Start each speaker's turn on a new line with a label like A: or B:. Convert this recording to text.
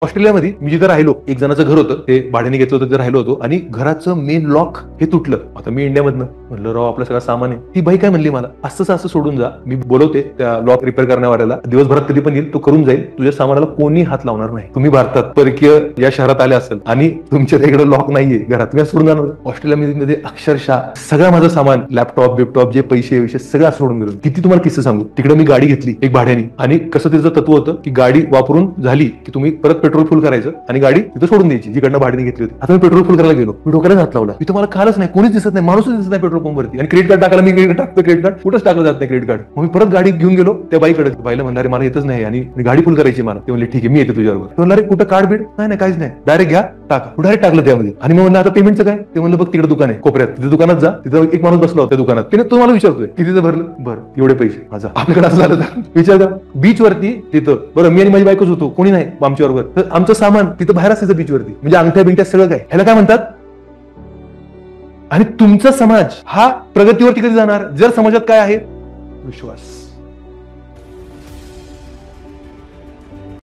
A: ऑस्ट्रेलियामध्ये मी जिथे राहिलो, एक जणाचं घर होतं, ते भाड्याने घेतलं होतं, तिथे राहिलो होतो आणि घराचं मेन लॉक हे तुटलं. आता मी इंडियामधनं म्हणलं राव आपलं सगळं सामान आहे. ती बाई काय म्हणली मला, असं असं सोडून जा, मी बोलवते त्या लॉक रिपेअर करण्यावाल्याला, दिवसभरात कधी पण येईल, तो करून जाईल, तुझ्या सामानाला कोणी हात लावणार नाही. तुम्ही भारतात परकीय या शहरात आले असेल आणि तुमच्या इकडे लॉक नाहीये घरात, तुम्ही सोडून जाणार. ऑस्ट्रेलियामध्ये अक्षरशः सगळं माझं सामान, लॅपटॉप बिपटॉप जे पैसे सगळं सोडून गेलो. किती तुम्हाला किस्से सांगू. तिकडे मी गाडी घेतली एक भाड्याने आणि कसं त्याचं तत्व होतं की गाडी वापरून झाली की तुम्ही परत पेट्रोल फुल करायचं आणि गाडी तिथं सोडून द्यायची जिकडनं भाडीने घेतली होती. आता मी पेट्रोल फुल करायला गेलो, मी डोक्याला हात लावला, इथं मला कालच नाही, कोणीच दिसत नाही, माणूसच दिसत नाही पेट्रोल पंपवरती. आणि क्रेडिट कार्ड टाकायला मी क्रेडिट कार्ड कुठंच टाकलं जात नाही क्रेडिट कार्ड. मग मी परत गाडी घेऊन गेलो त्या बाईकडे. बाईला म्हणणार मला येतच नाही आणि गाडी फुल करायची मला. ते म्हणले ठीक आहे मी येते तुझ्याबरोबर. ते म्हणणार कुठं कार्ड बीड नाही काहीच नाही, डायरेक्ट घ्या टाका. डायरेक्ट टाकलं त्यामध्ये. आणि मग म्हणलं आता पेमेंटचं काय. ते म्हणलं बघ तिकडे दुकान आहे कोपऱ्यात, तिथे दुकानात जा, तिथं एक माणूस बसला होता दुकानात. तिने तुम्हाला विचारतोय कितीचं भरलं. बरं एवढे पैसे. माझा आपल्याकडे असं झालं तर विचार करा, बीच वरती तिथं बरं मी आणि माझी बायकोच होतो, कोणी नाही आमच्या बरोबर, तर आमचं सामान तिथं बाहेर असायचं बीच वरती, म्हणजे अंगठ्या बिंगठ्या सगळं काय. ह्याला काय म्हणतात. आणि तुमचा समाज हा प्रगतीवरती कधी जाणार जर समाजात काय आहे विश्वास.